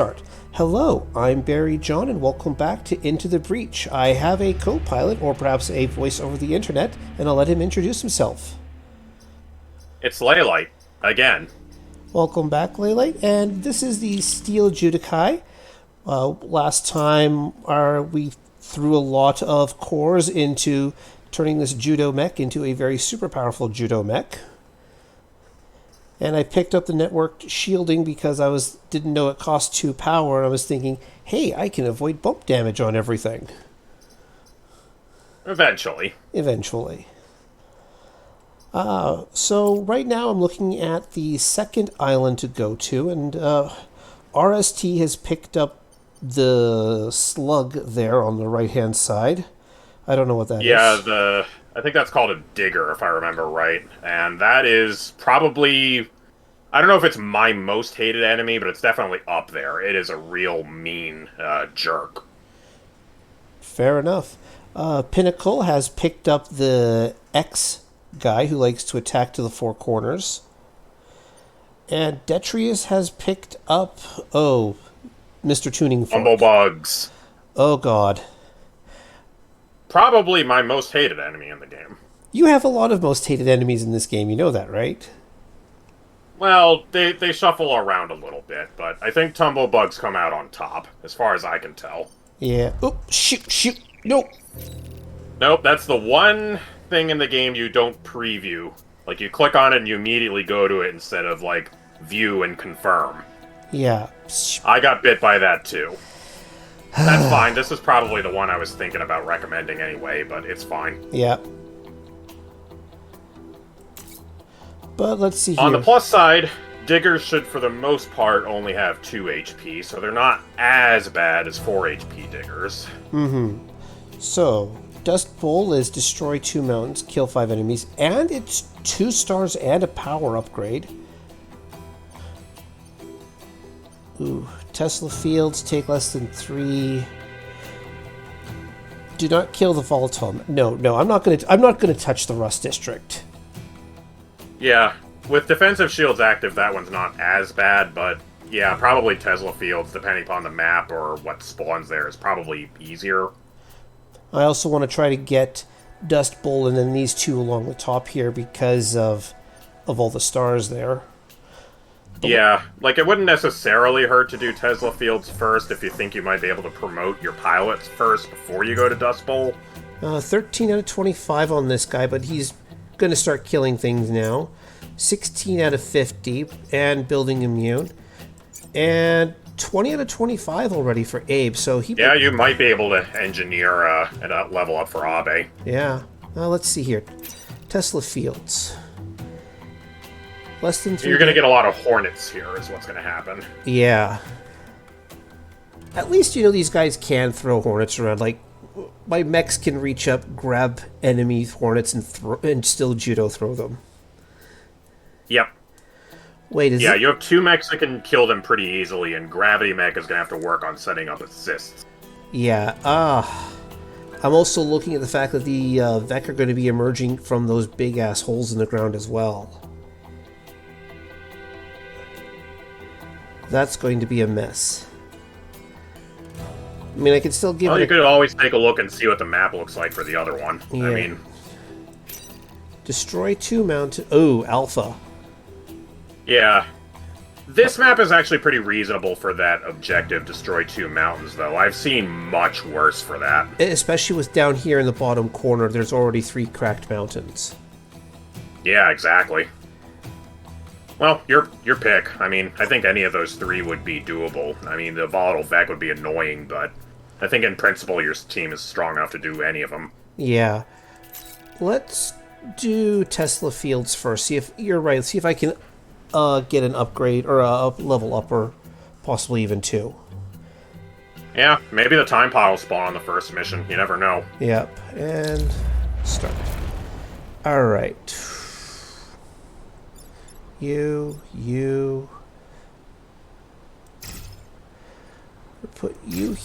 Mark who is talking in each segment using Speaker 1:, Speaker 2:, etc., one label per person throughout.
Speaker 1: Start. Hello, I'm Barry John, and welcome back to Into the Breach. I have a co-pilot, or perhaps a voice over the internet, and I'll let him introduce himself.
Speaker 2: It's Leylight, again.
Speaker 1: Welcome back, Lele, and this is the Steel Judokai. Last time we threw a lot of cores into turning this judo mech into a very super powerful judo mech. And I picked up the network shielding because I didn't know it cost 2 power, and I was thinking, hey, I can avoid bump damage on everything.
Speaker 2: Eventually.
Speaker 1: So right now I'm looking at the second island to go to, and RST has picked up the slug there on the right-hand side. I don't know what that is.
Speaker 2: Yeah, I think that's called a digger, if I remember right. And that is probably... I don't know if it's my most hated enemy, but it's definitely up there. It is a real mean jerk.
Speaker 1: Fair enough. Pinnacle has picked up the X guy who likes to attack to the 4 corners. And Detrius has picked up... Mr. Tuning Fork.
Speaker 2: Bumblebugs.
Speaker 1: Oh, God.
Speaker 2: Probably my most hated enemy in the game.
Speaker 1: You have a lot of most hated enemies in this game, you know that, right?
Speaker 2: Well, they shuffle around a little bit, but I think Tumblebugs come out on top, as far as I can tell.
Speaker 1: Yeah. Oh, shoot. Nope.
Speaker 2: Nope, that's the one thing in the game you don't preview. Like, you click on it and you immediately go to it instead of, like, view and confirm.
Speaker 1: Yeah.
Speaker 2: I got bit by that, too. That's fine. This is probably the one I was thinking about recommending anyway, but it's fine.
Speaker 1: Yeah. But let's see here.
Speaker 2: On the plus side, diggers should, for the most part, only have 2 HP, so they're not as bad as 4 HP diggers.
Speaker 1: So, Dust Bowl is destroy 2 mountains, kill 5 enemies, and it's 2 stars and a power upgrade. Ooh, Tesla Fields take less than 3. Do not kill the volatile. No, I'm not gonna touch the Rust District.
Speaker 2: Yeah, with defensive shields active, that one's not as bad, but yeah, probably Tesla Fields, depending upon the map or what spawns there, is probably easier.
Speaker 1: I also want to try to get Dust Bowl and then these 2 along the top here because of all the stars there.
Speaker 2: Yeah, like, it wouldn't necessarily hurt to do Tesla Fields first if you think you might be able to promote your pilots first before you go to Dust Bowl.
Speaker 1: 13 out of 25 on this guy, but he's going to start killing things now. 16 out of 50 and building immune. And 20 out of 25 already for Abe, so he...
Speaker 2: Yeah, you might be able to engineer a level up for Abe.
Speaker 1: Yeah. Let's see here. Tesla Fields. Less than 3...
Speaker 2: You're going to get a lot of Hornets here, is what's going to happen.
Speaker 1: Yeah. At least, these guys can throw Hornets around. Like, my mechs can reach up, grab enemy Hornets, and still judo throw them.
Speaker 2: Yep.
Speaker 1: Wait,
Speaker 2: Yeah, you have 2 mechs that can kill them pretty easily, and Gravity Mech is going to have to work on setting up assists.
Speaker 1: Yeah, I'm also looking at the fact that the Vec are going to be emerging from those big-ass holes in the ground as well. That's going to be a mess. I mean, I could still give
Speaker 2: Well,
Speaker 1: it...
Speaker 2: you could always take a look and see what the map looks like for the other one.
Speaker 1: Yeah.
Speaker 2: I mean...
Speaker 1: Destroy 2 mountain... Oh, Alpha.
Speaker 2: Yeah. This map is actually pretty reasonable for that objective, destroy 2 mountains, though. I've seen much worse for that.
Speaker 1: Especially with down here in the bottom corner, there's already 3 cracked mountains.
Speaker 2: Yeah, exactly. Well, your pick. I mean, I think any of those 3 would be doable. I mean, the Volatile Vec would be annoying, but I think in principle your team is strong enough to do any of them.
Speaker 1: Yeah. Let's do Tesla Fields first. See if you're right. See if I can get an upgrade or a level up, or possibly even 2.
Speaker 2: Yeah, maybe the time pod will spawn on the first mission. You never know.
Speaker 1: Yep. And start. All right. You put you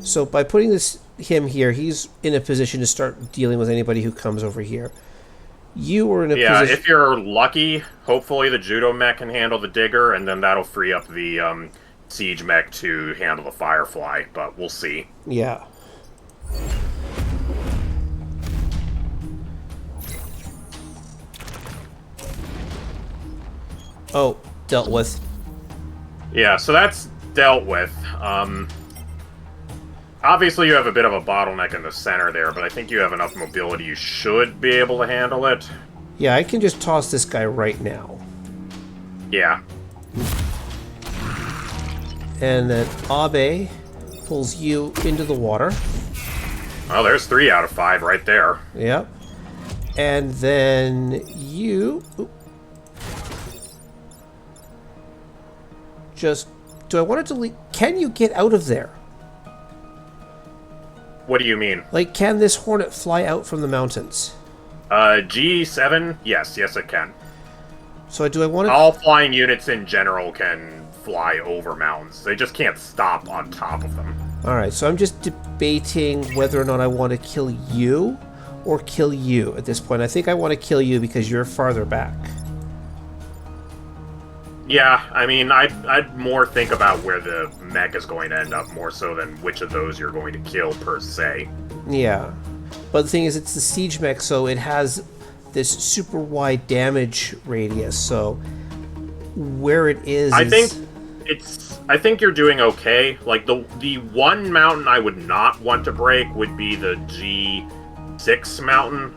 Speaker 1: So by putting him here, he's in a position to start dealing with anybody who comes over here. You were in a
Speaker 2: Yeah,
Speaker 1: position.
Speaker 2: if you're lucky, hopefully the Judo mech can handle the Digger, and then that'll free up the Siege mech to handle the Firefly, but we'll see.
Speaker 1: Yeah. Oh, dealt with.
Speaker 2: Yeah, so that's dealt with. Obviously, you have a bit of a bottleneck in the center there, but I think you have enough mobility you should be able to handle it.
Speaker 1: Yeah, I can just toss this guy right now.
Speaker 2: Yeah.
Speaker 1: And then Abe pulls you into the water.
Speaker 2: Well, there's 3 out of 5 right there.
Speaker 1: Yep. And then you... Just... Do I want to delete... Can you get out of there?
Speaker 2: What do you mean?
Speaker 1: Like, can this hornet fly out from the mountains?
Speaker 2: G7? Yes, it can.
Speaker 1: So do I want to...
Speaker 2: All flying units in general can fly over mountains. They just can't stop on top of them.
Speaker 1: Alright, so I'm just debating whether or not I want to kill you or kill you at this point. I think I want to kill you because you're farther back.
Speaker 2: Yeah, I mean, I'd more think about where the mech is going to end up more so than which of those you're going to kill per se.
Speaker 1: Yeah. But the thing is, it's the siege mech, so it has this super wide damage radius, so where it is...
Speaker 2: I think you're doing okay. Like, the one mountain I would not want to break would be the G6 mountain.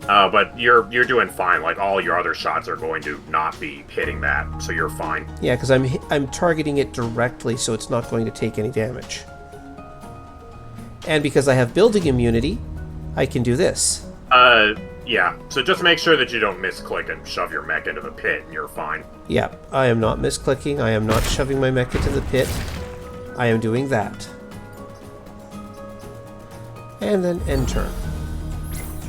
Speaker 2: But you're doing fine. Like, all your other shots are going to not be hitting that, so you're fine.
Speaker 1: Yeah, because I'm targeting it directly, so it's not going to take any damage. And because I have building immunity, I can do this.
Speaker 2: Yeah. So just make sure that you don't misclick and shove your mech into the pit, and you're fine.
Speaker 1: Yeah, I am not misclicking. I am not shoving my mech into the pit. I am doing that. And then end turn.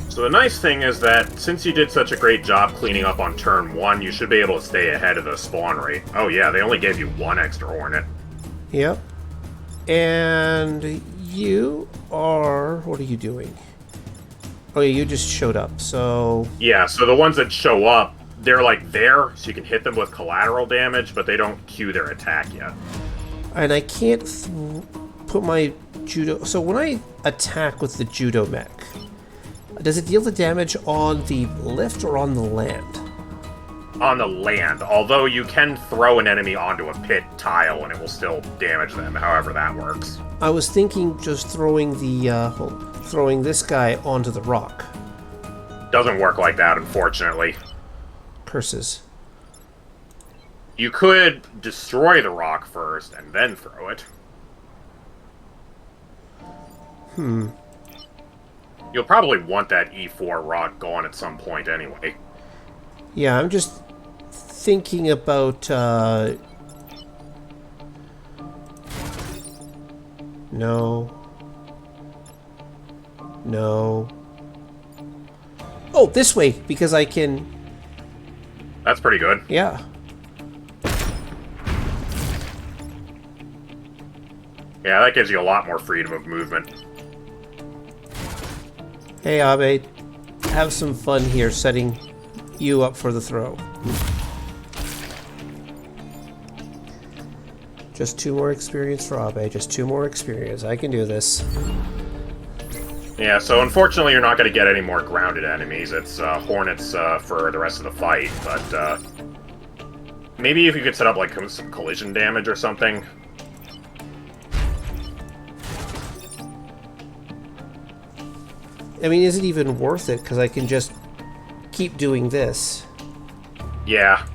Speaker 2: So the nice thing is that since you did such a great job cleaning up on turn 1, you should be able to stay ahead of the spawn rate. Oh yeah, they only gave you 1 extra hornet.
Speaker 1: Yep. And you are... What are you doing? Oh yeah, you just showed up, so...
Speaker 2: Yeah, so the ones that show up, they're like there, so you can hit them with collateral damage, but they don't cue their attack yet.
Speaker 1: And I can't put my judo... So when I attack with the judo mech, does it deal the damage on the lift or on the land?
Speaker 2: On the land, although you can throw an enemy onto a pit tile and it will still damage them, however that works.
Speaker 1: I was thinking just throwing the, throwing this guy onto the rock.
Speaker 2: Doesn't work like that, unfortunately.
Speaker 1: Curses.
Speaker 2: You could destroy the rock first and then throw it. You'll probably want that E4 rock going at some point anyway.
Speaker 1: Yeah, I'm just thinking about, No. No. Oh, this way, because I can...
Speaker 2: That's pretty good.
Speaker 1: Yeah.
Speaker 2: Yeah, that gives you a lot more freedom of movement.
Speaker 1: Hey, Abe. Have some fun here setting you up for the throw. Just 2 more experience for Abe. Just 2 more experience. I can do this.
Speaker 2: Yeah, so unfortunately you're not going to get any more grounded enemies. It's Hornets for the rest of the fight, but maybe if you could set up like some collision damage or something.
Speaker 1: I mean, is it even worth it? Because I can just keep doing this.
Speaker 2: Yeah.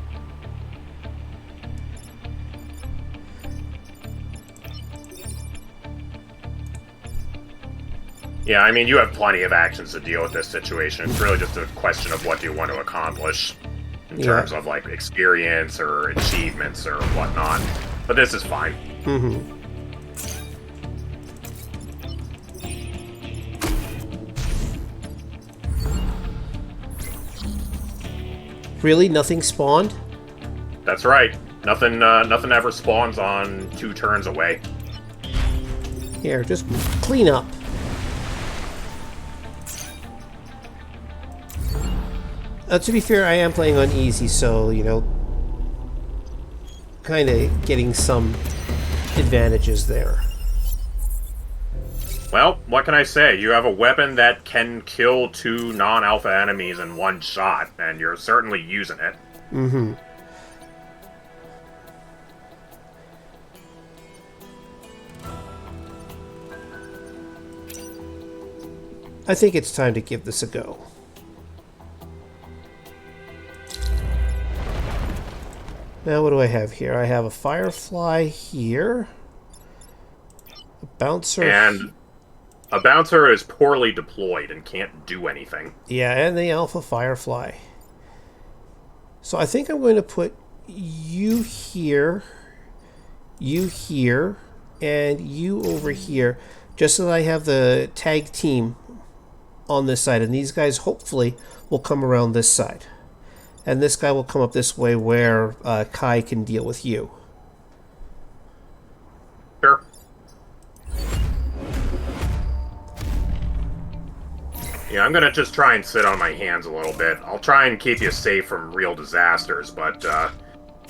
Speaker 2: Yeah, I mean, you have plenty of actions to deal with this situation. It's really just a question of what do you want to accomplish in terms of, like, experience or achievements or whatnot. But this is fine.
Speaker 1: Mm-hmm. Really? Nothing spawned?
Speaker 2: That's right. Nothing ever spawns on 2 turns away.
Speaker 1: Here, just clean up. To be fair, I am playing on easy, so, you know, kind of getting some advantages there.
Speaker 2: Well, what can I say? You have a weapon that can kill 2 non-alpha enemies in one shot, and you're certainly using it.
Speaker 1: Mm-hmm. I think it's time to give this a go. Now what do I have here? I have a firefly here. A bouncer.
Speaker 2: And a bouncer is poorly deployed and can't do anything.
Speaker 1: Yeah, and the alpha firefly. So I think I'm going to put you here, and you over here, just so that I have the tag team on this side, and these guys hopefully will come around this side. And this guy will come up this way where Kai can deal with you.
Speaker 2: Sure. Yeah, I'm gonna just try and sit on my hands a little bit. I'll try and keep you safe from real disasters, but,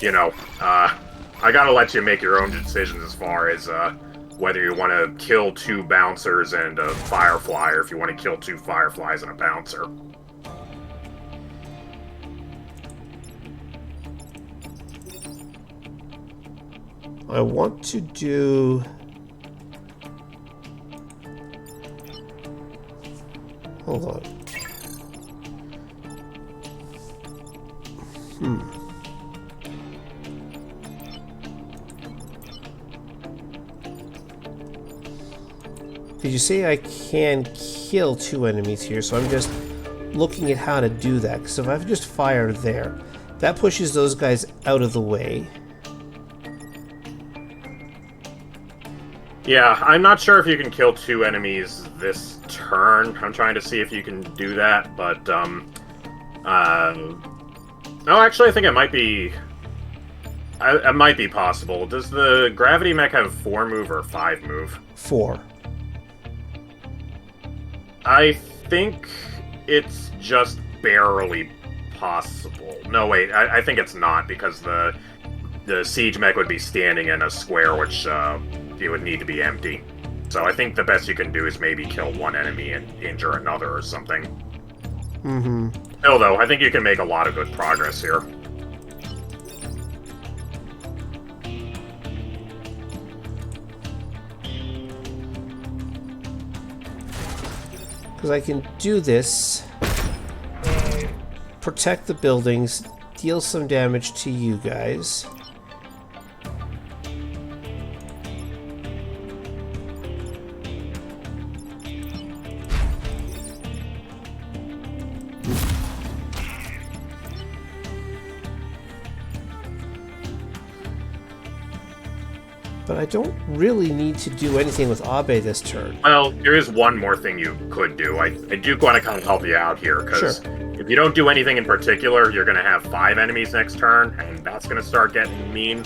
Speaker 2: you know, I gotta let you make your own decisions as far as, whether you want to kill 2 bouncers and a firefly, or if you want to kill 2 fireflies and a bouncer.
Speaker 1: I want to do... Hold on. Did you say I can kill 2 enemies here? So I'm just looking at how to do that. Because if I just fire there, that pushes those guys out of the way.
Speaker 2: Yeah, I'm not sure if you can kill 2 enemies this turn. I'm trying to see if you can do that, but, no, actually, I think it might be... It might be possible. Does the gravity mech have 4 move or 5 move?
Speaker 1: 4.
Speaker 2: I think it's just barely possible. No, wait, I think it's not, because the siege mech would be standing in a square, which, it would need to be empty. So I think the best you can do is maybe kill 1 enemy and injure another or something.
Speaker 1: Mm-hmm.
Speaker 2: Still, though, I think you can make a lot of good progress here.
Speaker 1: Because I can do this, protect the buildings, deal some damage to you guys. But I don't really need to do anything with Abe this turn.
Speaker 2: Well, there is one more thing you could do. I do want to kind of help you out here, because if you don't do anything in particular, you're going to have 5 enemies next turn, and that's going to start getting mean.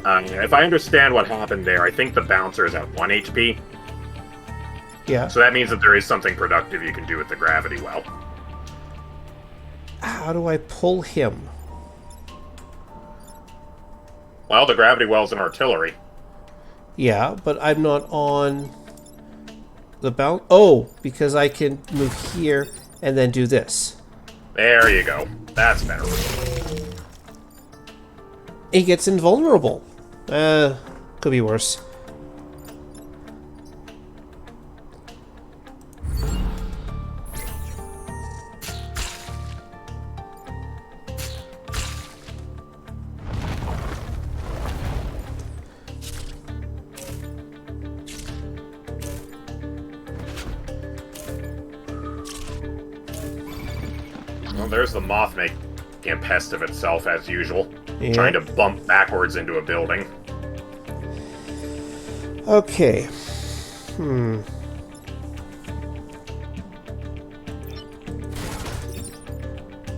Speaker 2: If I understand what happened there, I think the bouncer is at 1 HP.
Speaker 1: Yeah.
Speaker 2: So that means that there is something productive you can do with the gravity well.
Speaker 1: How do I pull him?
Speaker 2: Well, the gravity well's an artillery.
Speaker 1: Yeah, but I'm not on the bounce. Oh, because I can move here and then do this.
Speaker 2: There you go. That's better.
Speaker 1: He gets invulnerable. Could be worse.
Speaker 2: Well, there's the moth making a pest of itself, as usual.
Speaker 1: Yeah.
Speaker 2: Trying to bump backwards into a building.
Speaker 1: Okay.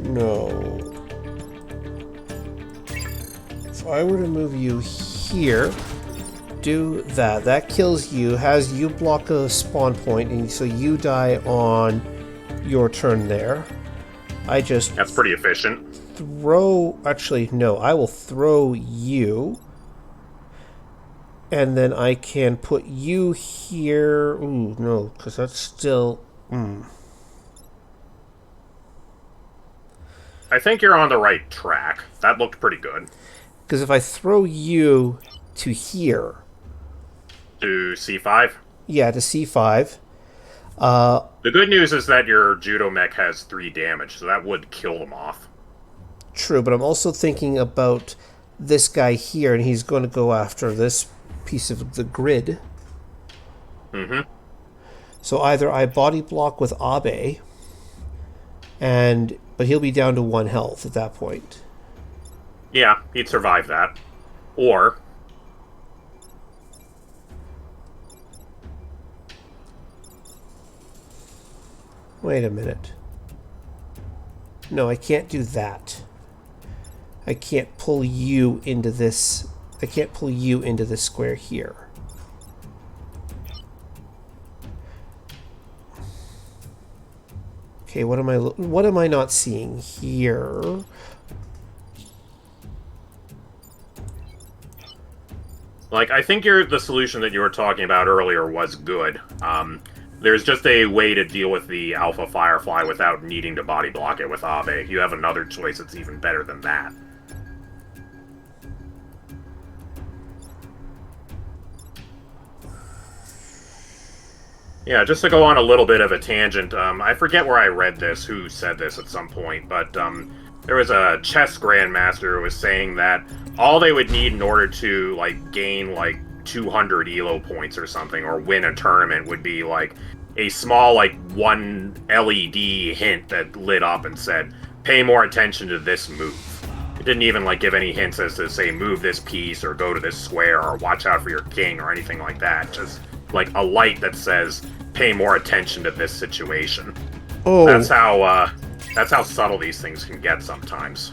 Speaker 1: No. If I were to move you here, do that. That kills you, has you block a spawn point, and so you die on your turn there. I just
Speaker 2: That's pretty efficient.
Speaker 1: throw... Actually, no. I will throw you. And then I can put you here... Ooh, no, because that's still...
Speaker 2: I think you're on the right track. That looked pretty good.
Speaker 1: Because if I throw you to here...
Speaker 2: To C5?
Speaker 1: Yeah, to C5.
Speaker 2: The good news is that your Judo Mech has 3 damage, so that would kill them off.
Speaker 1: True, but I'm also thinking about this guy here, and he's going to go after this piece of the grid.
Speaker 2: Mm-hmm.
Speaker 1: So either I body block with Abe, but he'll be down to 1 health at that point.
Speaker 2: Yeah, he'd survive that. Or...
Speaker 1: Wait a minute. No, I can't do that. I can't pull you into this. I can't pull you into this square here. Okay, what am I not seeing here?
Speaker 2: Like, I think the solution that you were talking about earlier was good. There's just a way to deal with the Alpha Firefly without needing to body block it with Abe. You have another choice that's even better than that. Yeah, just to go on a little bit of a tangent, I forget where I read this, who said this at some point, but there was a chess grandmaster who was saying that all they would need in order to, like, gain, like, 200 ELO points or something, or win a tournament, would be, like, a small, like, 1 LED hint that lit up and said, pay more attention to this move. It didn't even, like, give any hints as to, say, move this piece, or go to this square, or watch out for your king, or anything like that. Just, like, a light that says, pay more attention to this situation.
Speaker 1: Oh.
Speaker 2: That's how subtle these things can get sometimes.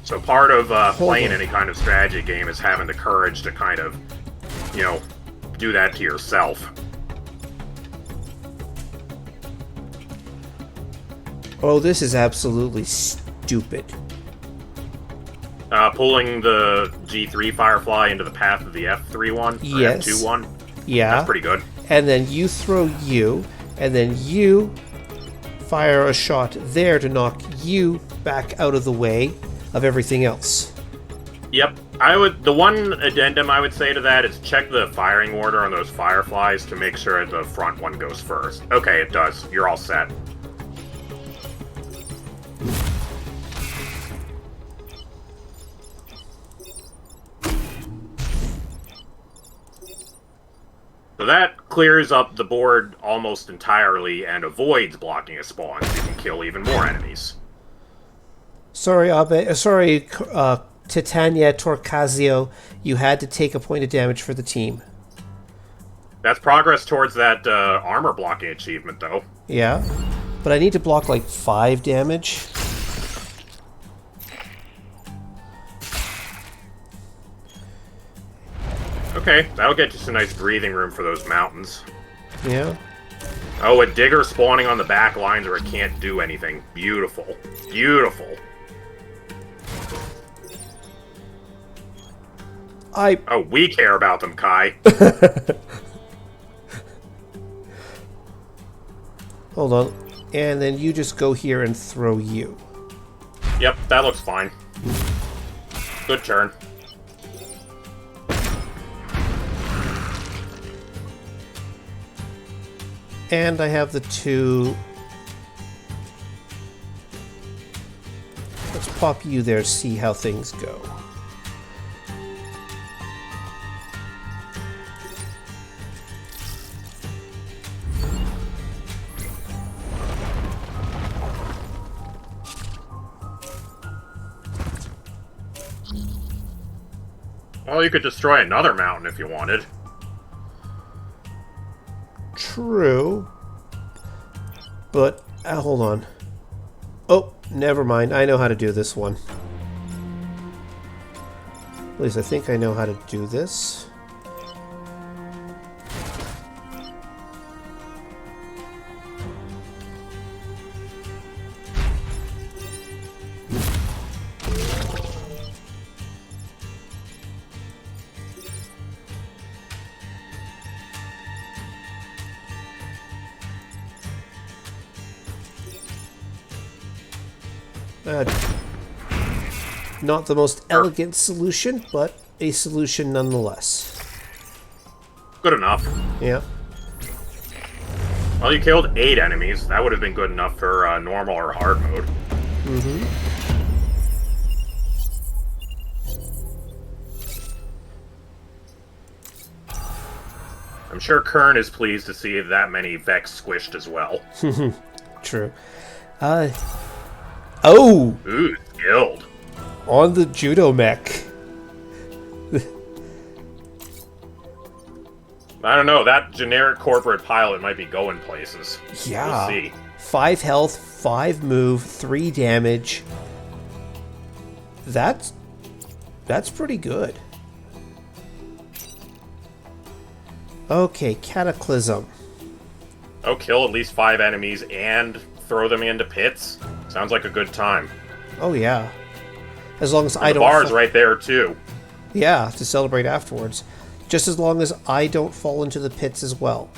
Speaker 2: So part of playing any kind of strategy game is having the courage to kind of, you know, do that to yourself.
Speaker 1: Oh, this is absolutely stupid.
Speaker 2: Pulling the G3 Firefly into the path of the F3 one?
Speaker 1: Yes.
Speaker 2: F2 one?
Speaker 1: Yeah.
Speaker 2: That's pretty good.
Speaker 1: And then you throw you, and then you fire a shot there to knock you back out of the way of everything else.
Speaker 2: Yep. The one addendum I would say to that is check the firing order on those Fireflies to make sure the front one goes first. Okay, it does. You're all set. So that clears up the board almost entirely and avoids blocking a spawn, so you can kill even more enemies.
Speaker 1: Sorry, Titania Torcasio, you had to take a point of damage for the team.
Speaker 2: That's progress towards that armor blocking achievement, though.
Speaker 1: Yeah, but I need to block like 5 damage.
Speaker 2: Okay, that'll get you some nice breathing room for those mountains.
Speaker 1: Yeah.
Speaker 2: Oh, a digger spawning on the back lines where it can't do anything. Beautiful. Beautiful. Oh, we care about them, Kai.
Speaker 1: Hold on. And then you just go here and throw you.
Speaker 2: Yep, that looks fine. Good turn.
Speaker 1: And I have the 2. Let's pop you there to see how things go.
Speaker 2: Well, you could destroy another mountain if you wanted.
Speaker 1: True. But, hold on. Oh, never mind. I know how to do this one. At least I think I know how to do this. Not the most elegant solution, but a solution nonetheless.
Speaker 2: Good enough.
Speaker 1: Yeah.
Speaker 2: Well, you killed 8 enemies. That would have been good enough for normal or hard mode.
Speaker 1: Mm-hmm.
Speaker 2: I'm sure Kern is pleased to see that many Vex squished as well.
Speaker 1: True. Oh!
Speaker 2: Ooh, skilled.
Speaker 1: On the judo mech.
Speaker 2: I don't know, that generic corporate pilot might be going places.
Speaker 1: Yeah.
Speaker 2: We'll see.
Speaker 1: 5 health, 5 move, 3 damage. That's pretty good. Okay, Cataclysm.
Speaker 2: Oh, kill at least 5 enemies and throw them into pits? Sounds like a good time.
Speaker 1: Oh yeah. As long as I
Speaker 2: And the
Speaker 1: don't...
Speaker 2: bar's right there, too.
Speaker 1: Yeah, to celebrate afterwards. Just as long as I don't fall into the pits as well.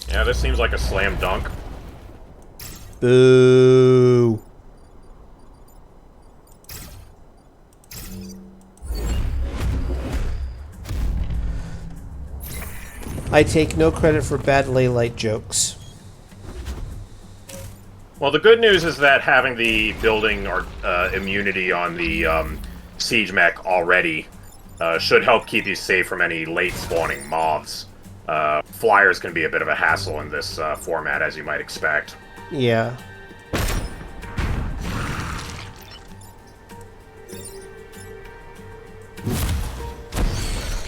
Speaker 2: Yeah, this seems like a slam dunk.
Speaker 1: Boo. I take no credit for bad Leylight jokes.
Speaker 2: Well, the good news is that having the building or immunity on the siege mech already should help keep you safe from any late spawning mobs. Flyers can be a bit of a hassle in this format, as you might expect.
Speaker 1: Yeah.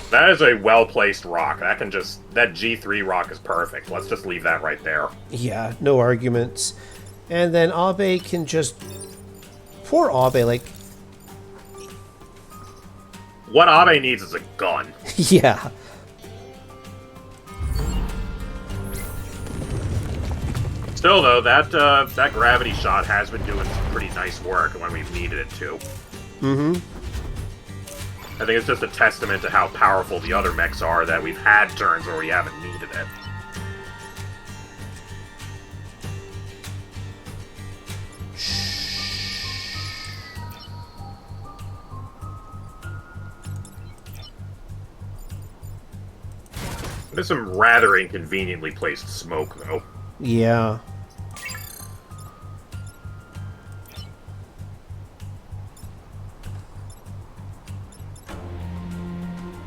Speaker 2: That is a well-placed rock. That G3 rock is perfect. Let's just leave that right there.
Speaker 1: Yeah, no arguments. And then Abe can just... Poor Abe, like...
Speaker 2: What Abe needs is a gun.
Speaker 1: Yeah.
Speaker 2: Still, though, that gravity shot has been doing some pretty nice work when we've needed it to.
Speaker 1: Mm-hmm.
Speaker 2: I think it's just a testament to how powerful the other mechs are that we've had turns where we haven't needed it. There's some rather inconveniently placed smoke, though.
Speaker 1: Yeah.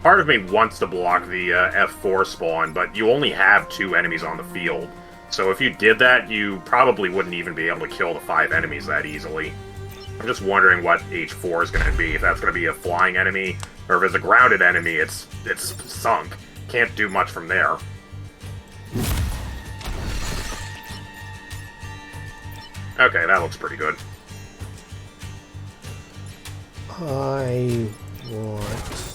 Speaker 2: Part of me wants to block the F4 spawn, but you only have 2 enemies on the field. So if you did that, you probably wouldn't even be able to kill the 5 enemies that easily. I'm just wondering what H4 is going to be. If that's going to be a flying enemy, or if it's a grounded enemy, it's sunk. Can't do much from there. Okay, that looks pretty good.
Speaker 1: I want...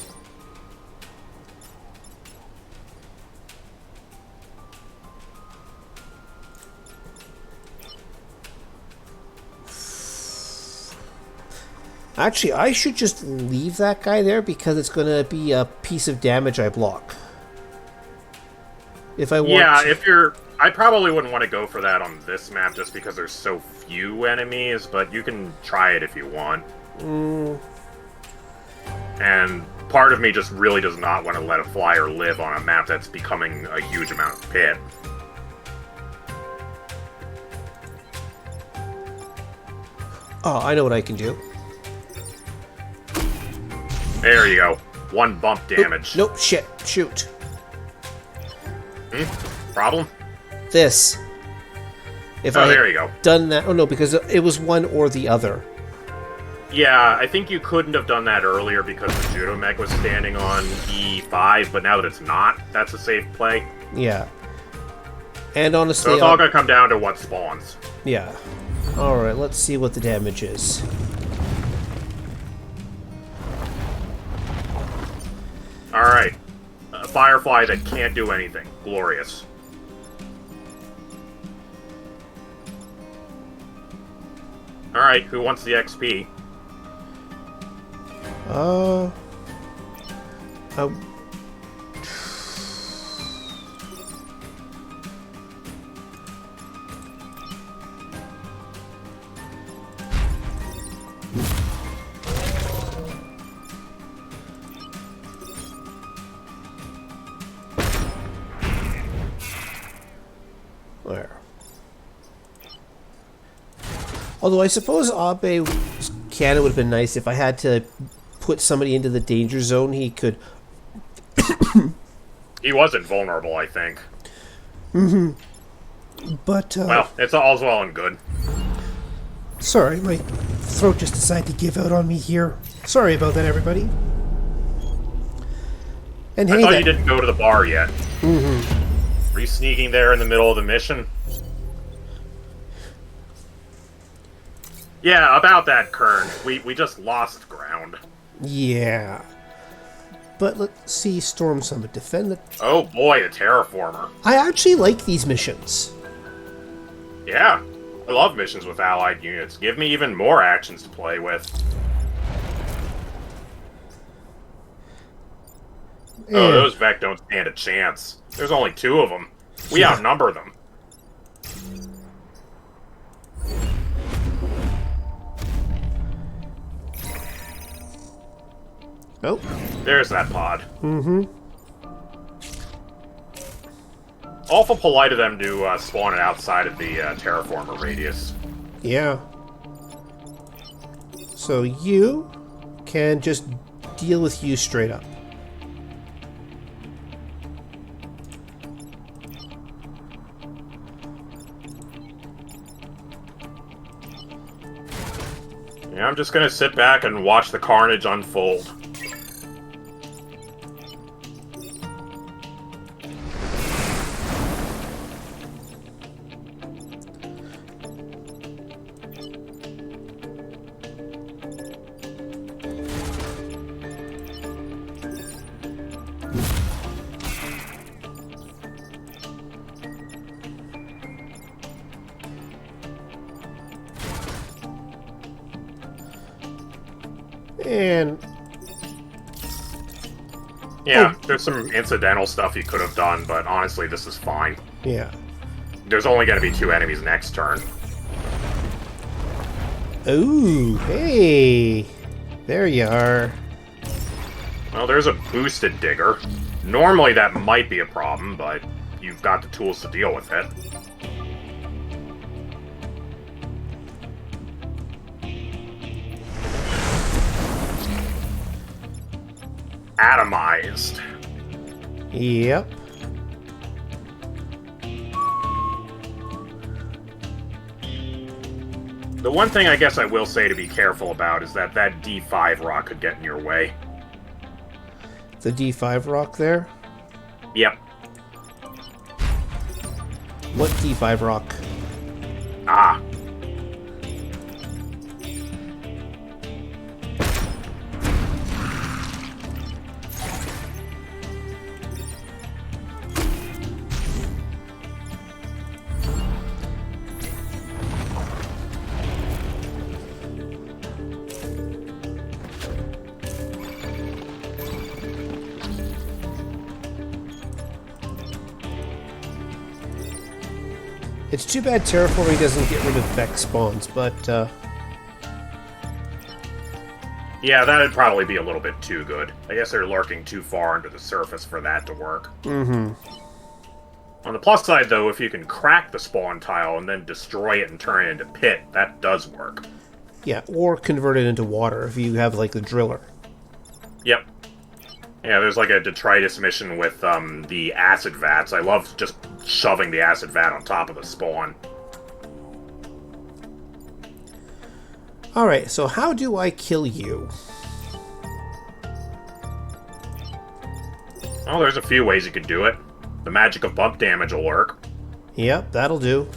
Speaker 1: Actually, I should just leave that guy there because it's going to be a piece of damage I block. If I want
Speaker 2: Yeah,
Speaker 1: to...
Speaker 2: if you're... I probably wouldn't want to go for that on this map just because there's so few enemies, but you can try it if you want. And part of me just really does not want to let a flyer live on a map that's becoming a huge amount of pit.
Speaker 1: Oh, I know what I can do.
Speaker 2: There you go. 1 bump damage.
Speaker 1: Nope, shit, shoot.
Speaker 2: Problem?
Speaker 1: This. If
Speaker 2: Oh, there you go.
Speaker 1: done that... Oh, no, because it was one or the other.
Speaker 2: Yeah, I think you couldn't have done that earlier because the Judo mech was standing on E5, but now that it's not, that's a safe play.
Speaker 1: Yeah. And honestly...
Speaker 2: So it's all gonna come down to what spawns.
Speaker 1: Yeah. Alright, let's see what the damage is.
Speaker 2: Alright. A Firefly that can't do anything. Glorious. Alright, who wants the XP?
Speaker 1: I Although I suppose Abe's cannon would have been nice if I had to put somebody into the danger zone. He could.
Speaker 2: He wasn't vulnerable, I think.
Speaker 1: But
Speaker 2: Well, it's all's well and good.
Speaker 1: sorry, my throat just decided to give out on me here. Sorry about that, everybody. And
Speaker 2: I
Speaker 1: hey,
Speaker 2: thought you didn't go to the bar yet. Were you sneaking there in the middle of the mission? Yeah, about that, Kern. We just lost ground.
Speaker 1: yeah. But let's see, Storm Summit, defend the...
Speaker 2: Oh boy, a terraformer.
Speaker 1: I actually like these missions.
Speaker 2: Yeah, I love missions with allied units. Give me even more actions to play with. Oh, those Vec don't stand a chance. There's only 2 of them. We outnumber them.
Speaker 1: Oh.
Speaker 2: There's that pod. Awful polite of them to spawn it outside of the terraformer radius.
Speaker 1: Yeah. So you can just deal with you straight up.
Speaker 2: Yeah, I'm just gonna sit back and watch the carnage unfold.
Speaker 1: And
Speaker 2: Yeah, there's some incidental stuff you could have done, but honestly, this is fine.
Speaker 1: yeah.
Speaker 2: There's only gonna be 2 enemies next turn.
Speaker 1: Ooh, hey. There you are.
Speaker 2: Well, there's a boosted digger. Normally that might be a problem, but you've got the tools to deal with it. Atomized.
Speaker 1: Yep.
Speaker 2: The one thing I guess I will say to be careful about is that D5 rock could get in your way.
Speaker 1: The D5 rock there?
Speaker 2: Yep.
Speaker 1: What D5 rock?
Speaker 2: Ah.
Speaker 1: It's too bad terraforming doesn't get rid of Vex spawns, but,
Speaker 2: Yeah, that'd probably be a little bit too good. I guess they're lurking too far under the surface for that to work. On the plus side, though, if you can crack the spawn tile and then destroy it and turn it into pit, that does work.
Speaker 1: yeah, or convert it into water if you have, like, the driller.
Speaker 2: Yep. Yeah, there's like a detritus mission with the acid vats. I love just shoving the acid vat on top of the spawn.
Speaker 1: Alright, so how do I kill you?
Speaker 2: Oh, there's a few ways you could do it. The magic of bump damage will work.
Speaker 1: Yep, that'll do.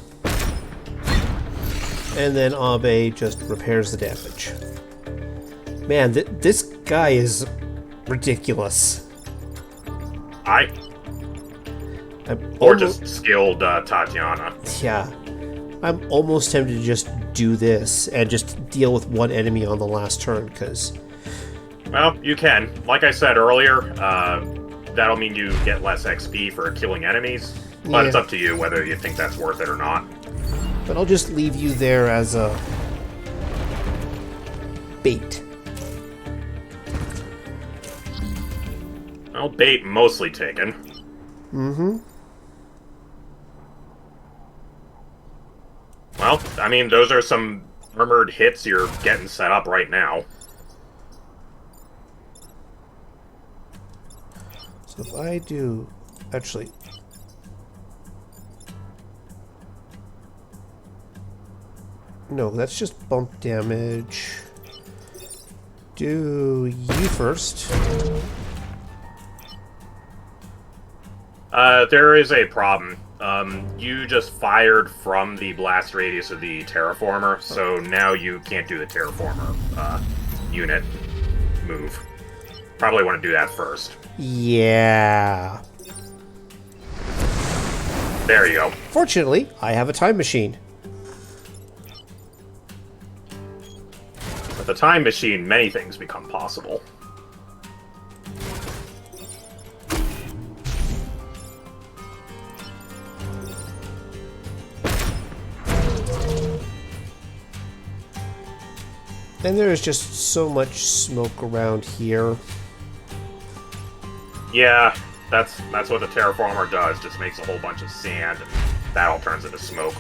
Speaker 1: And then Abe just repairs the damage. Man, this guy is ridiculous.
Speaker 2: Or
Speaker 1: almost,
Speaker 2: just skilled Tatiana.
Speaker 1: yeah. I'm almost tempted to just do this and just deal with one enemy on the last turn, because...
Speaker 2: Well, you can. Like I said earlier, that'll mean you get less XP for killing enemies. But it's up to you whether you think that's worth it or not.
Speaker 1: But I'll just leave you there as a... bait.
Speaker 2: Well, bait mostly taken. Well, I mean, those are some armored hits you're getting set up right now.
Speaker 1: So if I do... Actually... No, that's just bump damage. Do you first.
Speaker 2: There is a problem. You just fired from the blast radius of the terraformer, so now you can't do the terraformer unit move. Probably want to do that first.
Speaker 1: Yeah.
Speaker 2: There you go.
Speaker 1: Fortunately, I have a time machine.
Speaker 2: With the time machine, many things become possible.
Speaker 1: And there is just so much smoke around here.
Speaker 2: Yeah, that's what the terraformer does. Just makes a whole bunch of sand, and that all turns into smoke.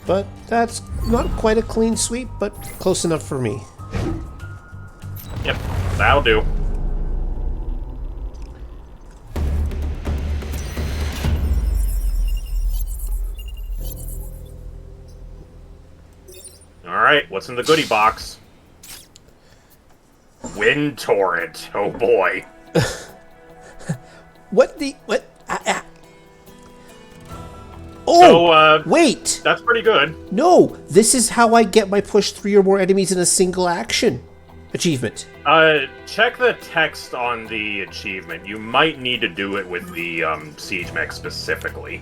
Speaker 1: But that's not quite a clean sweep, but close enough for me.
Speaker 2: Yep, that'll do. Alright, what's in the goodie box? Wind Torrent. Oh boy.
Speaker 1: What? Oh,
Speaker 2: So,
Speaker 1: wait!
Speaker 2: that's pretty good.
Speaker 1: No, this is how I get my push 3 or more enemies in a single action achievement.
Speaker 2: Check the text on the achievement. You might need to do it with the, Siege Mech specifically.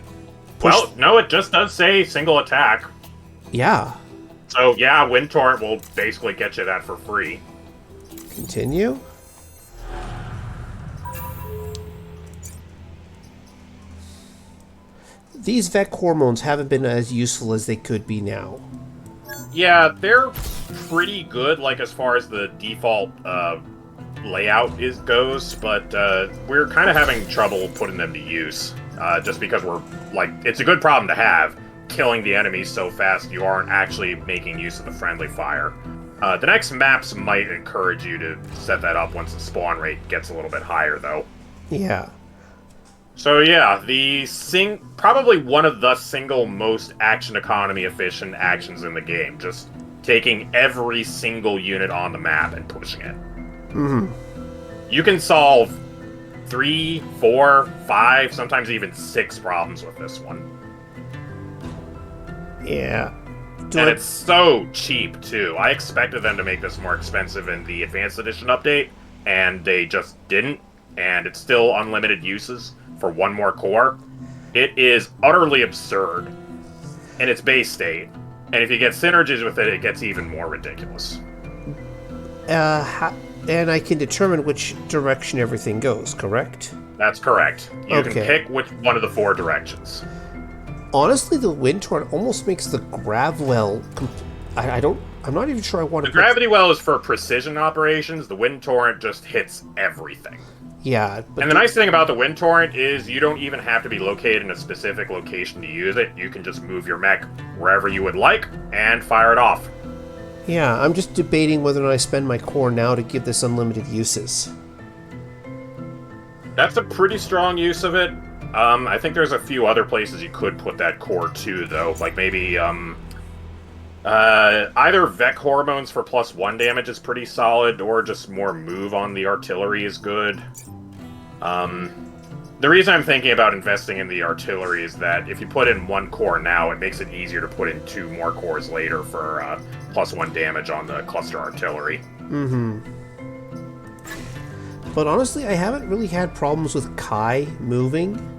Speaker 2: Well, no, it just does say single attack.
Speaker 1: Yeah.
Speaker 2: So, yeah, Wind Torrent will basically get you that for free.
Speaker 1: Continue. These Vec hormones haven't been as useful as they could be now.
Speaker 2: Yeah, they're pretty good, like, as far as the default, layout goes, but, we're kind of having trouble putting them to use. Just because we're, like, it's a good problem to have, killing the enemies so fast you aren't actually making use of the friendly fire. The next maps might encourage you to set that up once the spawn rate gets a little bit higher, though.
Speaker 1: Yeah.
Speaker 2: So yeah, probably one of the single most action economy efficient actions in the game. Just taking every single unit on the map and pushing it.
Speaker 1: Mm-hmm.
Speaker 2: You can solve 3, 4, 5, sometimes even 6 problems with this one.
Speaker 1: Yeah.
Speaker 2: And it's so cheap, too. I expected them to make this more expensive in the Advanced Edition update, and they just didn't. And it's still unlimited uses for one more core. It is utterly absurd in its base state. And if you get synergies with it, it gets even more ridiculous.
Speaker 1: And I can determine which direction everything goes, correct?
Speaker 2: That's correct. You can pick which one of the 4 directions.
Speaker 1: Honestly, the Wind Torrent almost makes the Gravwell... I'm not even sure I want to...
Speaker 2: The Gravity Well is for precision operations. The Wind Torrent just hits everything.
Speaker 1: Yeah,
Speaker 2: but... And the nice thing about the Wind Torrent is you don't even have to be located in a specific location to use it. You can just move your mech wherever you would like and fire it off.
Speaker 1: Yeah, I'm just debating whether or not I spend my core now to give this unlimited uses.
Speaker 2: That's a pretty strong use of it. I think there's a few other places you could put that core to, though. Like maybe, either Vec Hormones for +1 damage is pretty solid, or just more move on the artillery is good. The reason I'm thinking about investing in the artillery is that if you put in 1 core now, it makes it easier to put in 2 more cores later for, +1 damage on the cluster artillery.
Speaker 1: Mm-hmm. But honestly, I haven't really had problems with Kai moving.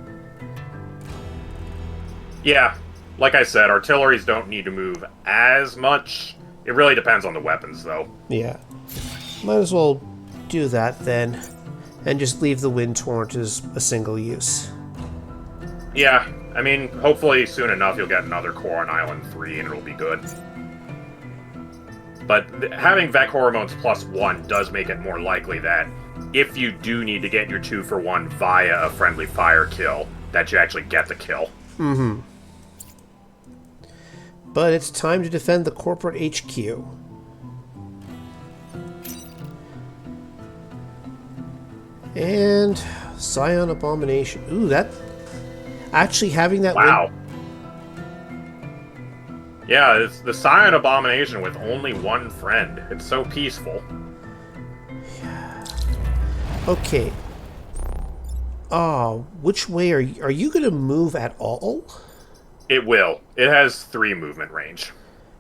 Speaker 2: Yeah, like I said, artilleries don't need to move as much. It really depends on the weapons, though.
Speaker 1: Yeah. Might as well do that, then. And just leave the Wind Torrent as a single use.
Speaker 2: Yeah, I mean, hopefully soon enough you'll get another core on Island 3 and it'll be good. But having Vec Hormones +1 does make it more likely that if you do need to get your 2-for-1 via a friendly fire kill, that you actually get the kill.
Speaker 1: Mm-hmm. but it's time to defend the corporate HQ. And Scion Abomination. Ooh, that... Actually having that...
Speaker 2: Wow. Yeah, it's the Scion Abomination with only one friend. It's so peaceful.
Speaker 1: Okay. Which way are you going to move at all?
Speaker 2: It will. It has 3 movement range.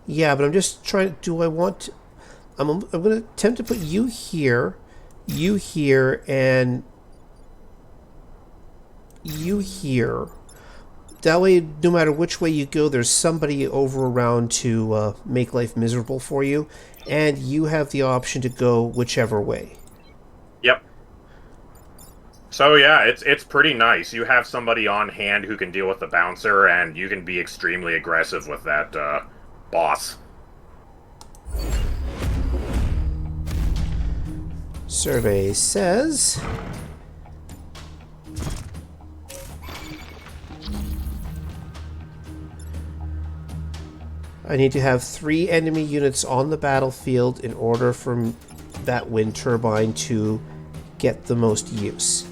Speaker 1: Yeah, but I'm just trying... Do I want to... I'm going to attempt to put you here, and you here. That way, no matter which way you go, there's somebody over around to make life miserable for you, and you have the option to go whichever way.
Speaker 2: Yep. So yeah, it's pretty nice. You have somebody on hand who can deal with the bouncer, and you can be extremely aggressive with that boss.
Speaker 1: Survey says... I need to have 3 enemy units on the battlefield in order for that wind turbine to get the most use.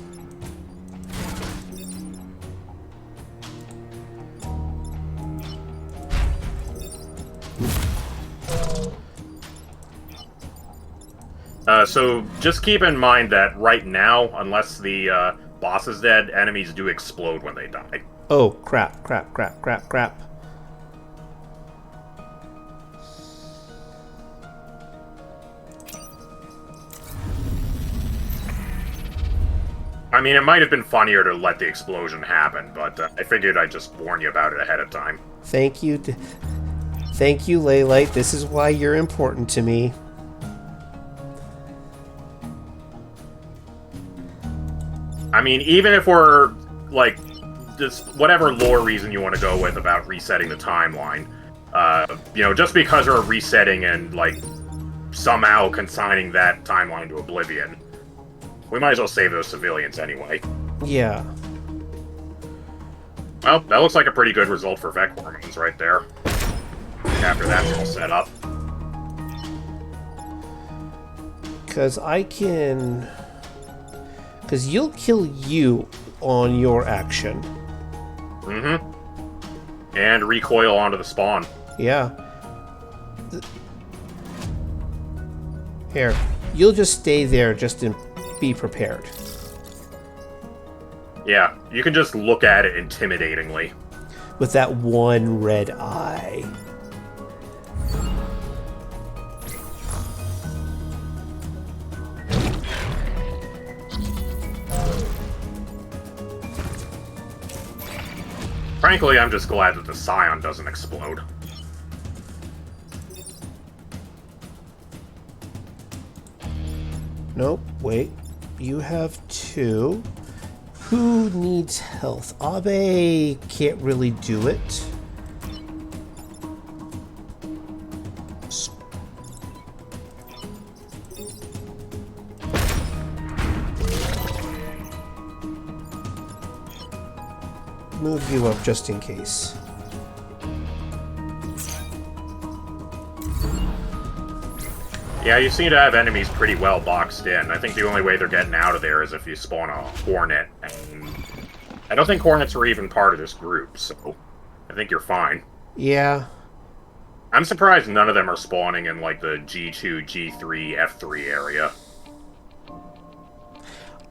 Speaker 2: So just keep in mind that right now, unless the boss is dead, enemies do explode when they die.
Speaker 1: Oh, crap, crap, crap, crap, crap.
Speaker 2: I mean, it might have been funnier to let the explosion happen, but I figured I'd just warn you about it ahead of time.
Speaker 1: Thank you. Thank you, Laylite. This is why you're important to me.
Speaker 2: I mean, even if we're, like, just whatever lore reason you want to go with about resetting the timeline, you know, just because we're resetting and, like, somehow consigning that timeline to oblivion, we might as well save those civilians anyway.
Speaker 1: Yeah.
Speaker 2: Well, that looks like a pretty good result for Vec hormones right there. After that's all set up.
Speaker 1: Because I can... Because you'll kill you on your action.
Speaker 2: Mm-hmm. And recoil onto the spawn.
Speaker 1: Yeah. Here. You'll just stay there just to be prepared.
Speaker 2: Yeah, you can just look at it intimidatingly.
Speaker 1: With that one red eye.
Speaker 2: Frankly, I'm just glad that the Scion doesn't explode.
Speaker 1: Nope, wait. You have 2. Who needs health? Abe can't really do it. Move you up just in case.
Speaker 2: Yeah, you seem to have enemies pretty well boxed in. I think the only way they're getting out of there is if you spawn a Hornet, and I don't think Hornets are even part of this group, so I think you're fine.
Speaker 1: Yeah.
Speaker 2: I'm surprised none of them are spawning in, like, the G2, G3, F3 area.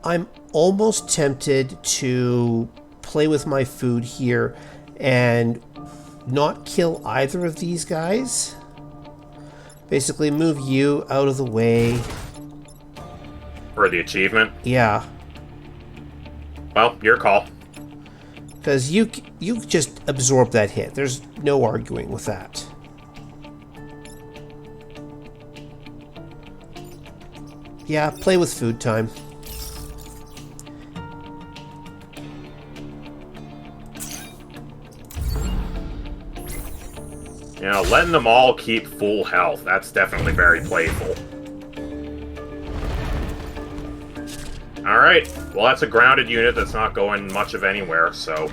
Speaker 1: I'm almost tempted to play with my food here and not kill either of these guys. Basically move you out of the way.
Speaker 2: For the achievement?
Speaker 1: Yeah.
Speaker 2: Well, your call.
Speaker 1: Because you just absorb that hit. There's no arguing with that. Yeah, play with food time.
Speaker 2: You know, letting them all keep full health, that's definitely very playful. Alright, well that's a grounded unit that's not going much of anywhere, so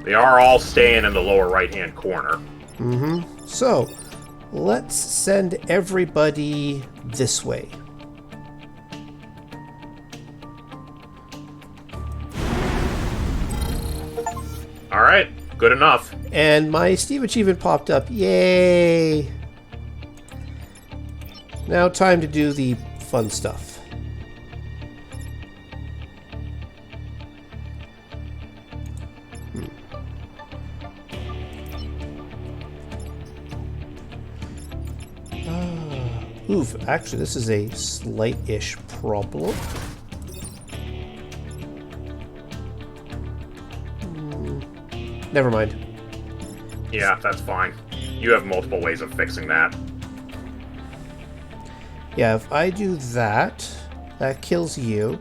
Speaker 2: they are all staying in the lower right-hand corner.
Speaker 1: So, let's send everybody this way.
Speaker 2: All right, good enough.
Speaker 1: And my Steve achievement popped up. Yay! Now time to do the fun stuff. Oof, actually this is a slight-ish problem. Never mind.
Speaker 2: Yeah, that's fine. You have multiple ways of fixing that.
Speaker 1: Yeah, if I do that, that kills you.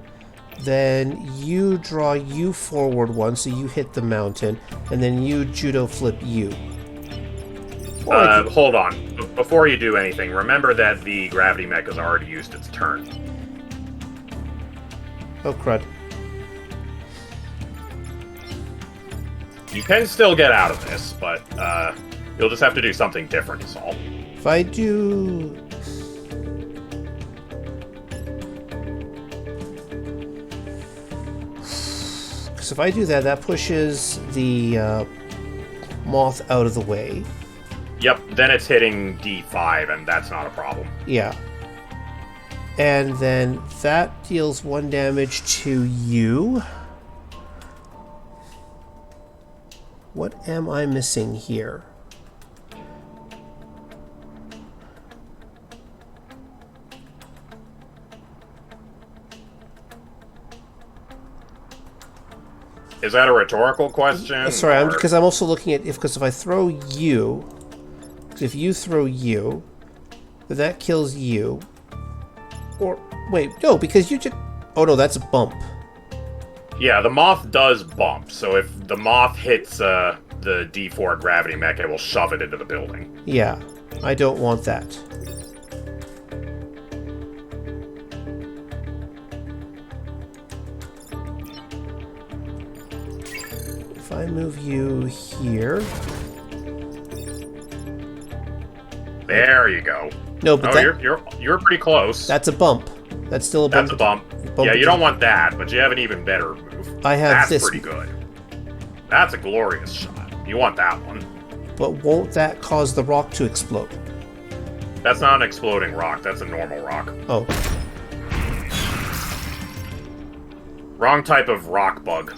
Speaker 1: Then you draw you forward one, so you hit the mountain, and then you judo flip you.
Speaker 2: Hold on. Before you do anything, remember that the gravity mech has already used its turn.
Speaker 1: Oh, crud.
Speaker 2: You can still get out of this, but you'll just have to do something different is all.
Speaker 1: If I do... Because if I do that, that pushes the moth out of the way.
Speaker 2: Yep, then it's hitting D5, and that's not a problem.
Speaker 1: Yeah. And then that deals 1 damage to you. What am I missing here?
Speaker 2: Is that a rhetorical question?
Speaker 1: Sorry, because I'm also looking at if I throw you, if you throw you, then that kills you. Or wait, no, because you just. Oh no, that's a bump.
Speaker 2: Yeah, the moth does bump, so if the moth hits the D4 gravity mech, it will shove it into the building.
Speaker 1: Yeah, I don't want that. If I move you here...
Speaker 2: There you go.
Speaker 1: No, but
Speaker 2: you're pretty close.
Speaker 1: That's a bump. That's still a bump.
Speaker 2: That's a bump. Yeah, you don't want that, but you have an even better move.
Speaker 1: I have
Speaker 2: That's
Speaker 1: this.
Speaker 2: pretty good. That's a glorious shot. You want that one.
Speaker 1: But won't that cause the rock to explode?
Speaker 2: That's not an exploding rock. That's a normal rock.
Speaker 1: Oh.
Speaker 2: Wrong type of rock bug.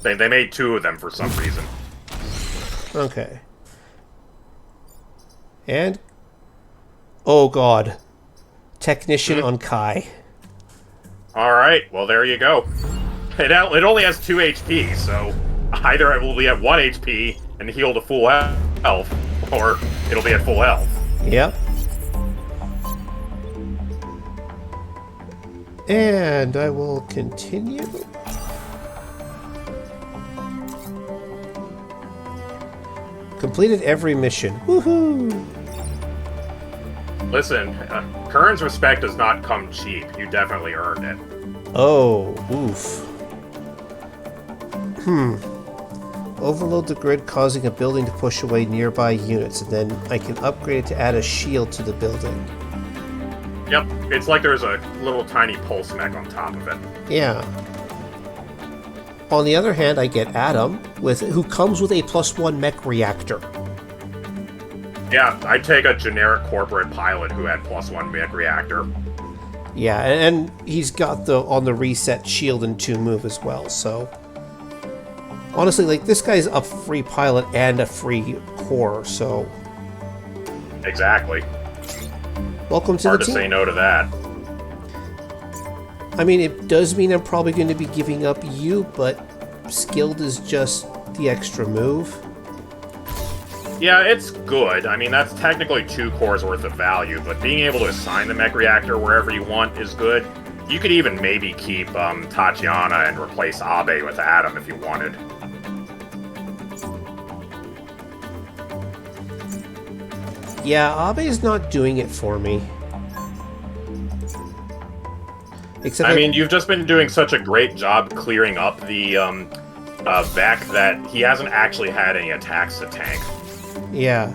Speaker 2: They made 2 of them for some reason.
Speaker 1: Okay. And... Oh god. Technician on Kai.
Speaker 2: Alright, well there you go. It only has 2 HP, so either it will be at 1 HP and heal to full health, or it'll be at full health.
Speaker 1: Yep. And I will continue. Completed every mission. Woohoo!
Speaker 2: Listen, Kern's respect does not come cheap. You definitely earned it.
Speaker 1: Oh, oof. Overload the grid, causing a building to push away nearby units, and then I can upgrade it to add a shield to the building.
Speaker 2: Yep, it's like there's a little tiny pulse mech on top of it.
Speaker 1: Yeah. On the other hand, I get Adam, who comes with a +1 mech reactor.
Speaker 2: Yeah, I'd take a generic corporate pilot who had +1 mech reactor.
Speaker 1: Yeah, and he's got on the reset shield and 2 move as well, so... Honestly, like, this guy's a free pilot and a free core, so...
Speaker 2: Exactly.
Speaker 1: Welcome to
Speaker 2: Hard
Speaker 1: the
Speaker 2: to
Speaker 1: team.
Speaker 2: say no to that.
Speaker 1: I mean, it does mean I'm probably going to be giving up you, but skilled is just the extra move.
Speaker 2: Yeah, it's good. I mean, that's technically 2 cores worth of value, but being able to assign the mech reactor wherever you want is good. You could even maybe keep Tatiana and replace Abe with Adam if you wanted.
Speaker 1: Yeah, Abe's not doing it for me. Except
Speaker 2: I mean, you've just been doing such a great job clearing up the Vec that he hasn't actually had any attacks to tank.
Speaker 1: Yeah.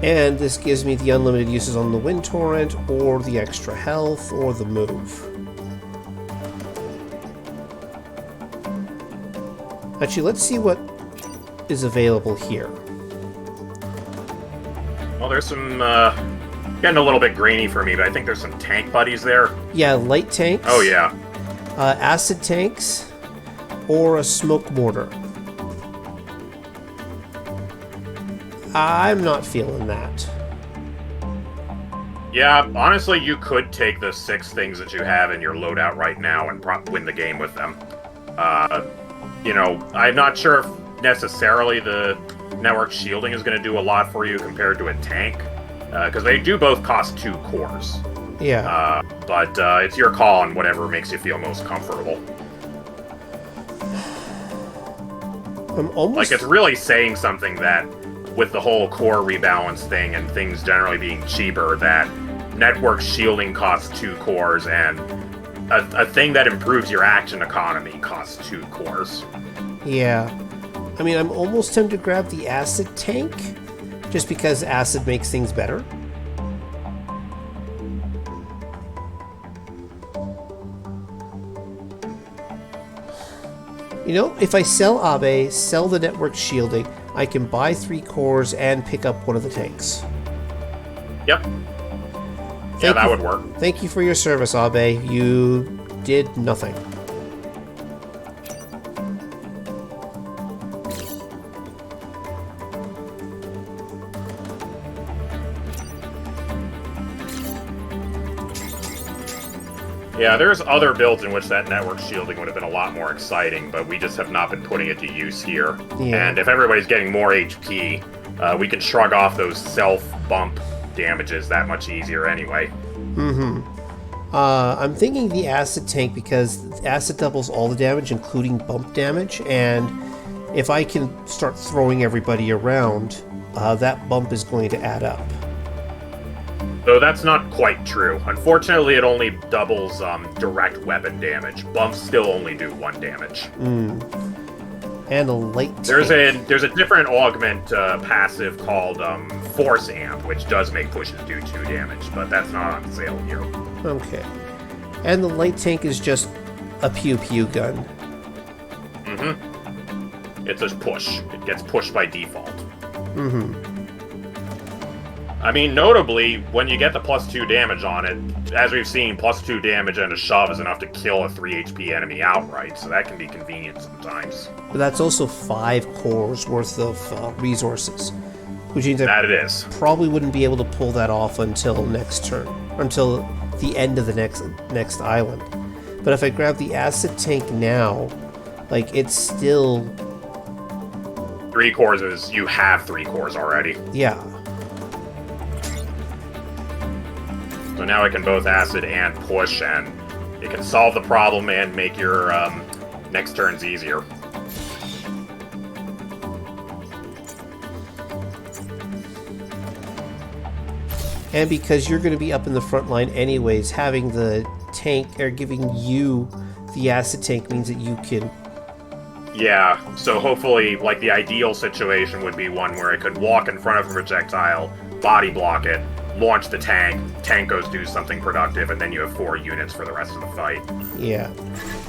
Speaker 1: And this gives me the unlimited uses on the Wind Torrent, or the extra health, or the move. Actually, let's see what is available here.
Speaker 2: Well, there's some, getting a little bit grainy for me, but I think there's some tank buddies there.
Speaker 1: Yeah, light tanks.
Speaker 2: Oh, yeah.
Speaker 1: Acid tanks, or a smoke mortar. I'm not feeling that.
Speaker 2: Yeah, honestly, you could take the 6 things that you have in your loadout right now and win the game with them. You know, I'm not sure if necessarily the network shielding is going to do a lot for you compared to a tank, because they do both cost 2 cores.
Speaker 1: Yeah.
Speaker 2: But it's your call on whatever makes you feel most comfortable.
Speaker 1: I'm almost...
Speaker 2: Like, it's really saying something that, with the whole core rebalance thing and things generally being cheaper, that network shielding costs 2 cores, and a thing that improves your action economy costs 2 cores.
Speaker 1: Yeah. I mean, I'm almost tempted to grab the acid tank, just because acid makes things better. You know, if I sell Abe, sell the network shielding, I can buy 3 cores and pick up one of the tanks.
Speaker 2: Yep. Yeah, that would work.
Speaker 1: Thank you for your service, Abe. You did nothing.
Speaker 2: Yeah, there's other builds in which that network shielding would have been a lot more exciting, but we just have not been putting it to use here.
Speaker 1: Yeah.
Speaker 2: And if everybody's getting more HP, we can shrug off those self-bump damages that much easier anyway.
Speaker 1: Mm-hmm. I'm thinking the acid tank because acid doubles all the damage, including bump damage, and if I can start throwing everybody around, that bump is going to add up.
Speaker 2: Though that's not quite true. Unfortunately, it only doubles direct weapon damage. Bumps still only do 1 damage.
Speaker 1: And a light tank.
Speaker 2: There's a different augment passive called Force Amp, which does make pushes do 2 damage, but that's not on sale here.
Speaker 1: Okay. And the light tank is just a pew-pew gun.
Speaker 2: Mm-hmm. It's a push. It gets pushed by default.
Speaker 1: Mm-hmm.
Speaker 2: I mean, notably, when you get the +2 damage on it, as we've seen, +2 damage and a shove is enough to kill a 3 HP enemy outright, so that can be convenient sometimes.
Speaker 1: But that's also 5 cores worth of resources, which means
Speaker 2: that it is.
Speaker 1: Probably wouldn't be able to pull that off until next turn, until the end of the next island. But if I grab the acid tank now, like, it's still...
Speaker 2: 3 cores is... you have 3 cores already.
Speaker 1: Yeah.
Speaker 2: So now it can both acid and push, and it can solve the problem and make your next turns easier.
Speaker 1: And because you're going to be up in the front line anyways, having the tank, or giving you the acid tank, means that you can...
Speaker 2: Yeah, so hopefully, like, the ideal situation would be one where it could walk in front of a projectile, body block it, launch the tank goes do something productive, and then you have 4 units for the rest of the fight.
Speaker 1: Yeah.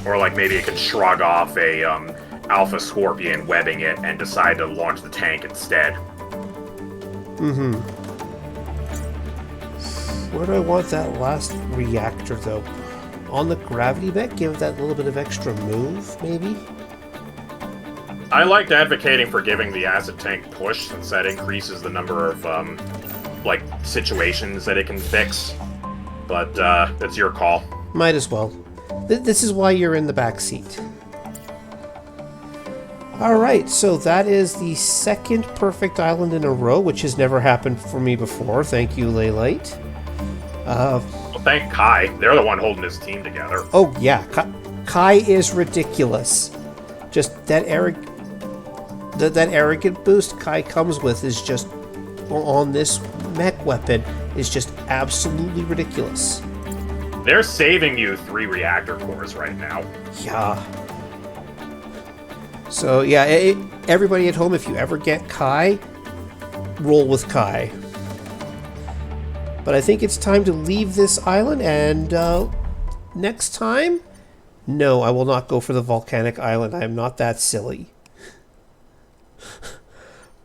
Speaker 2: Or, like, maybe it can shrug off a Alpha Scorpion, webbing it, and decide to launch the tank instead.
Speaker 1: Mm-hmm. Where do I want that last reactor, though? On the gravity mech? Give that little bit of extra move, maybe?
Speaker 2: I liked advocating for giving the acid tank push, since that increases the number of, like, situations that it can fix. But, that's your call.
Speaker 1: Might as well. This is why you're in the back seat. Alright, so that is the second perfect island in a row, which has never happened for me before. Thank you, Laylite.
Speaker 2: Well, thank Kai. They're the one holding his team together.
Speaker 1: Oh, yeah. Kai is ridiculous. Just that arrogant boost Kai comes with is just... on this mech weapon is just absolutely ridiculous.
Speaker 2: They're saving you 3 reactor cores right now.
Speaker 1: Yeah. So yeah, everybody at home, if you ever get Kai, roll with Kai. But I think it's time to leave this island, and next time, no, I will not go for the volcanic island. I am not that silly.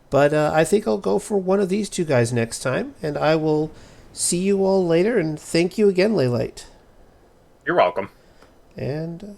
Speaker 1: But I think I'll go for one of these two guys next time, and I will see you all later, and thank you again, Leylite.
Speaker 2: You're welcome.
Speaker 1: And